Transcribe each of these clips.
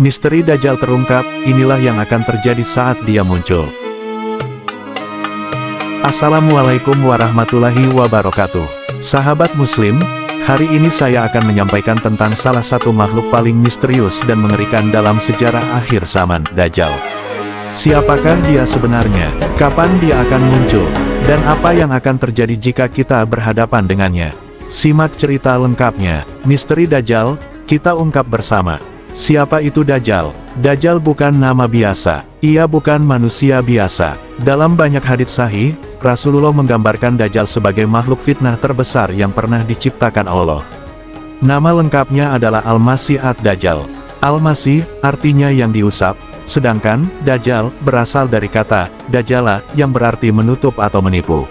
Misteri Dajjal terungkap, inilah yang akan terjadi saat dia muncul. Assalamualaikum warahmatullahi wabarakatuh. Sahabat muslim, hari ini saya akan menyampaikan tentang salah satu makhluk paling misterius dan mengerikan dalam sejarah akhir zaman, Dajjal. Siapakah dia sebenarnya? Kapan dia akan muncul? Dan apa yang akan terjadi jika kita berhadapan dengannya? Simak cerita lengkapnya. Misteri Dajjal, kita ungkap bersama. Siapa itu Dajjal? Dajjal bukan nama biasa. Ia bukan manusia biasa. Dalam banyak hadits sahih, Rasulullah menggambarkan Dajjal sebagai makhluk fitnah terbesar yang pernah diciptakan Allah. Nama lengkapnya adalah Al-Masih ad-Dajjal. Al-Masih, artinya yang diusap, sedangkan Dajjal berasal dari kata Dajjala, yang berarti menutup atau menipu.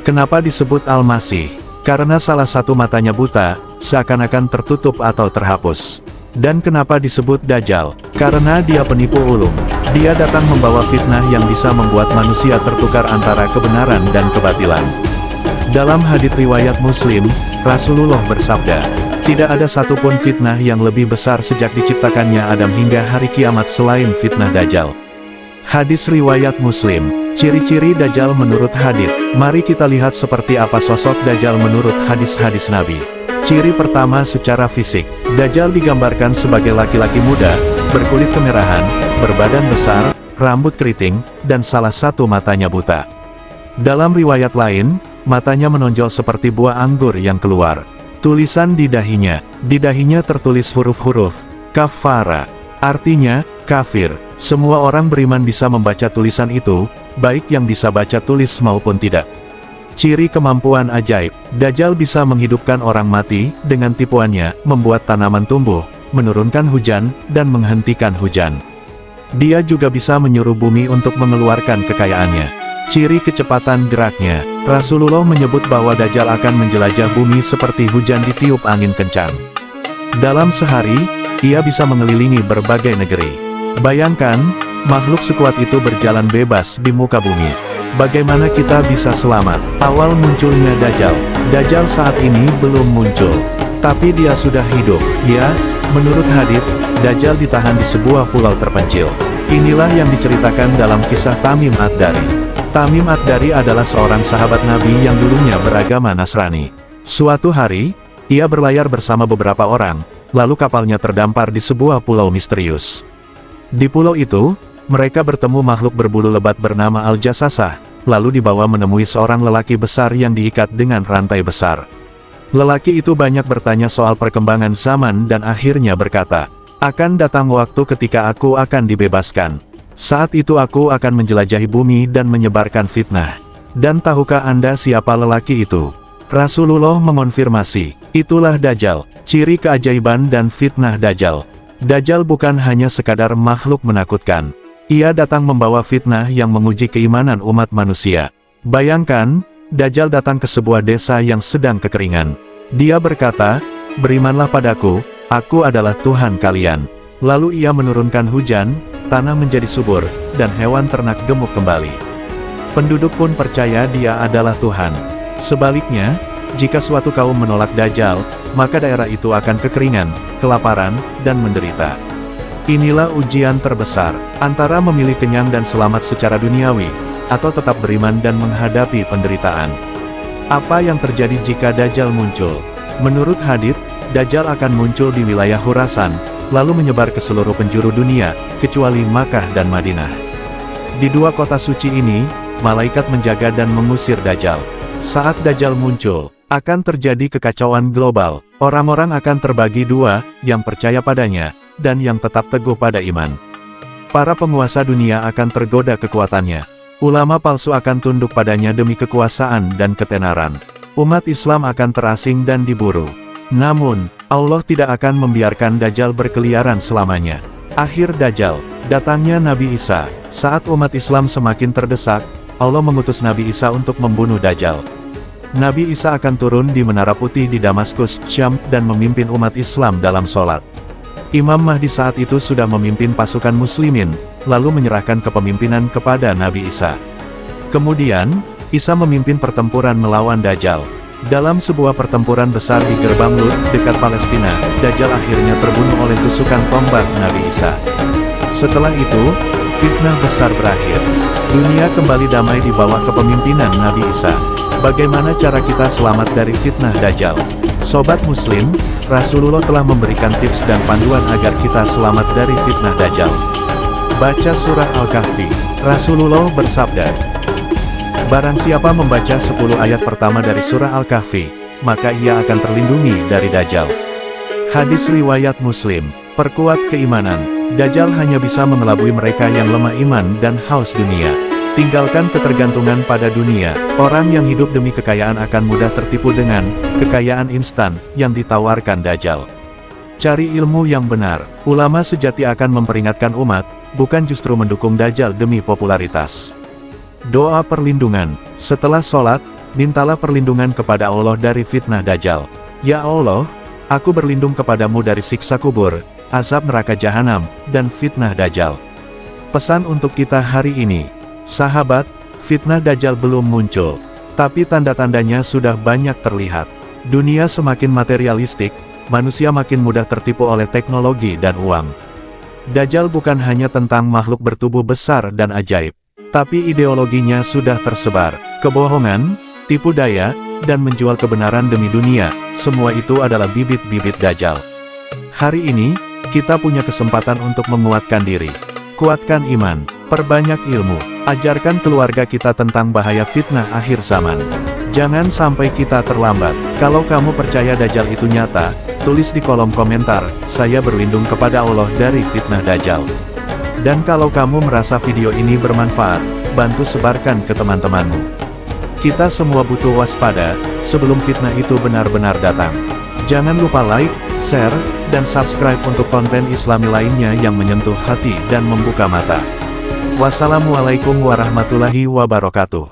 Kenapa disebut Al-Masih? Karena salah satu matanya buta, seakan-akan tertutup atau terhapus. Dan kenapa disebut Dajjal? Karena dia penipu ulung. Dia datang membawa fitnah yang bisa membuat manusia tertukar antara kebenaran dan kebatilan. Dalam hadits riwayat Muslim, Rasulullah bersabda, tidak ada satupun fitnah yang lebih besar sejak diciptakannya Adam hingga hari kiamat selain fitnah Dajjal. Hadis riwayat Muslim, ciri-ciri Dajjal menurut hadits. Mari kita lihat seperti apa sosok Dajjal menurut hadis-hadis Nabi. Ciri pertama secara fisik, Dajjal digambarkan sebagai laki-laki muda, berkulit kemerahan, berbadan besar, rambut keriting, dan salah satu matanya buta. Dalam riwayat lain, matanya menonjol seperti buah anggur yang keluar. Tulisan di dahinya tertulis huruf-huruf kafara, artinya kafir. Semua orang beriman bisa membaca tulisan itu, baik yang bisa baca tulis maupun tidak. Ciri kemampuan ajaib, Dajjal bisa menghidupkan orang mati, dengan tipuannya, membuat tanaman tumbuh, menurunkan hujan, dan menghentikan hujan. Dia juga bisa menyuruh bumi untuk mengeluarkan kekayaannya. Ciri kecepatan geraknya, Rasulullah menyebut bahwa Dajjal akan menjelajah bumi seperti hujan ditiup angin kencang. Dalam sehari, ia bisa mengelilingi berbagai negeri. Bayangkan, makhluk sekuat itu berjalan bebas di muka bumi. Bagaimana kita bisa selamat? Awal munculnya Dajjal. Dajjal saat ini belum muncul, tapi dia sudah hidup. Ya, menurut hadits, Dajjal ditahan di sebuah pulau terpencil. Inilah yang diceritakan dalam kisah Tamim ad-Dari. Tamim ad-Dari adalah seorang sahabat Nabi yang dulunya beragama Nasrani. Suatu hari, ia berlayar bersama beberapa orang, lalu kapalnya terdampar di sebuah pulau misterius. Di pulau itu, mereka bertemu makhluk berbulu lebat bernama Al-Jassasah, lalu dibawa menemui seorang lelaki besar yang diikat dengan rantai besar. Lelaki itu banyak bertanya soal perkembangan zaman dan akhirnya berkata, akan datang waktu ketika aku akan dibebaskan. Saat itu aku akan menjelajahi bumi dan menyebarkan fitnah. Dan tahukah Anda siapa lelaki itu? Rasulullah mengonfirmasi, itulah Dajjal, ciri keajaiban dan fitnah Dajjal. Dajjal bukan hanya sekadar makhluk menakutkan. Ia datang membawa fitnah yang menguji keimanan umat manusia. Bayangkan, Dajjal datang ke sebuah desa yang sedang kekeringan. Dia berkata, berimanlah padaku, aku adalah Tuhan kalian. Lalu ia menurunkan hujan, tanah menjadi subur, dan hewan ternak gemuk kembali. Penduduk pun percaya dia adalah Tuhan. Sebaliknya, jika suatu kaum menolak Dajjal, maka daerah itu akan kekeringan, kelaparan, dan menderita. Inilah ujian terbesar, antara memilih kenyang dan selamat secara duniawi, atau tetap beriman dan menghadapi penderitaan. Apa yang terjadi jika Dajjal muncul? Menurut hadits, Dajjal akan muncul di wilayah Khurasan, lalu menyebar ke seluruh penjuru dunia, kecuali Makkah dan Madinah. Di dua kota suci ini, malaikat menjaga dan mengusir Dajjal. Saat Dajjal muncul, akan terjadi kekacauan global. Orang-orang akan terbagi dua, yang percaya padanya, dan yang tetap teguh pada iman. Para penguasa dunia akan tergoda kekuatannya. Ulama palsu akan tunduk padanya demi kekuasaan dan ketenaran. Umat Islam akan terasing dan diburu. Namun, Allah tidak akan membiarkan Dajjal berkeliaran selamanya. Akhir Dajjal, datangnya Nabi Isa. Saat umat Islam semakin terdesak, Allah mengutus Nabi Isa untuk membunuh Dajjal. Nabi Isa akan turun di Menara Putih di Damaskus, Syam, dan memimpin umat Islam dalam sholat. Imam Mahdi saat itu sudah memimpin pasukan muslimin, lalu menyerahkan kepemimpinan kepada Nabi Isa. Kemudian, Isa memimpin pertempuran melawan Dajjal. Dalam sebuah pertempuran besar di gerbang Lut, dekat Palestina, Dajjal akhirnya terbunuh oleh tusukan tombak Nabi Isa. Setelah itu, fitnah besar berakhir. Dunia kembali damai di bawah kepemimpinan Nabi Isa. Bagaimana cara kita selamat dari fitnah Dajjal? Sobat Muslim, Rasulullah telah memberikan tips dan panduan agar kita selamat dari fitnah Dajjal. Baca surah Al-Kahfi. Rasulullah bersabda, barang siapa membaca 10 ayat pertama dari surah Al-Kahfi, maka ia akan terlindungi dari Dajjal. Hadis riwayat Muslim. Perkuat keimanan. Dajjal hanya bisa mengelabui mereka yang lemah iman dan haus dunia. Tinggalkan ketergantungan pada dunia. Orang yang hidup demi kekayaan akan mudah tertipu dengan kekayaan instan yang ditawarkan Dajjal. Cari ilmu yang benar. Ulama sejati akan memperingatkan umat, bukan justru mendukung Dajjal demi popularitas. Doa perlindungan. Setelah sholat, mintalah perlindungan kepada Allah dari fitnah Dajjal. Ya Allah, aku berlindung kepadamu dari siksa kubur, azab neraka jahanam, dan fitnah Dajjal. Pesan untuk kita hari ini. Sahabat, fitnah Dajjal belum muncul, tapi tanda-tandanya sudah banyak terlihat. Dunia semakin materialistik, manusia makin mudah tertipu oleh teknologi dan uang. Dajjal bukan hanya tentang makhluk bertubuh besar dan ajaib, tapi ideologinya sudah tersebar. Kebohongan, tipu daya, dan menjual kebenaran demi dunia, semua itu adalah bibit-bibit Dajjal. Hari ini, kita punya kesempatan untuk menguatkan diri. Kuatkan iman, perbanyak ilmu, ajarkan keluarga kita tentang bahaya fitnah akhir zaman. Jangan sampai kita terlambat. Kalau kamu percaya Dajjal itu nyata, tulis di kolom komentar, saya berlindung kepada Allah dari fitnah Dajjal. Dan kalau kamu merasa video ini bermanfaat, bantu sebarkan ke teman-temanmu. Kita semua butuh waspada, sebelum fitnah itu benar-benar datang. Jangan lupa like, share, dan subscribe untuk konten Islami lainnya yang menyentuh hati dan membuka mata. Wassalamualaikum warahmatullahi wabarakatuh.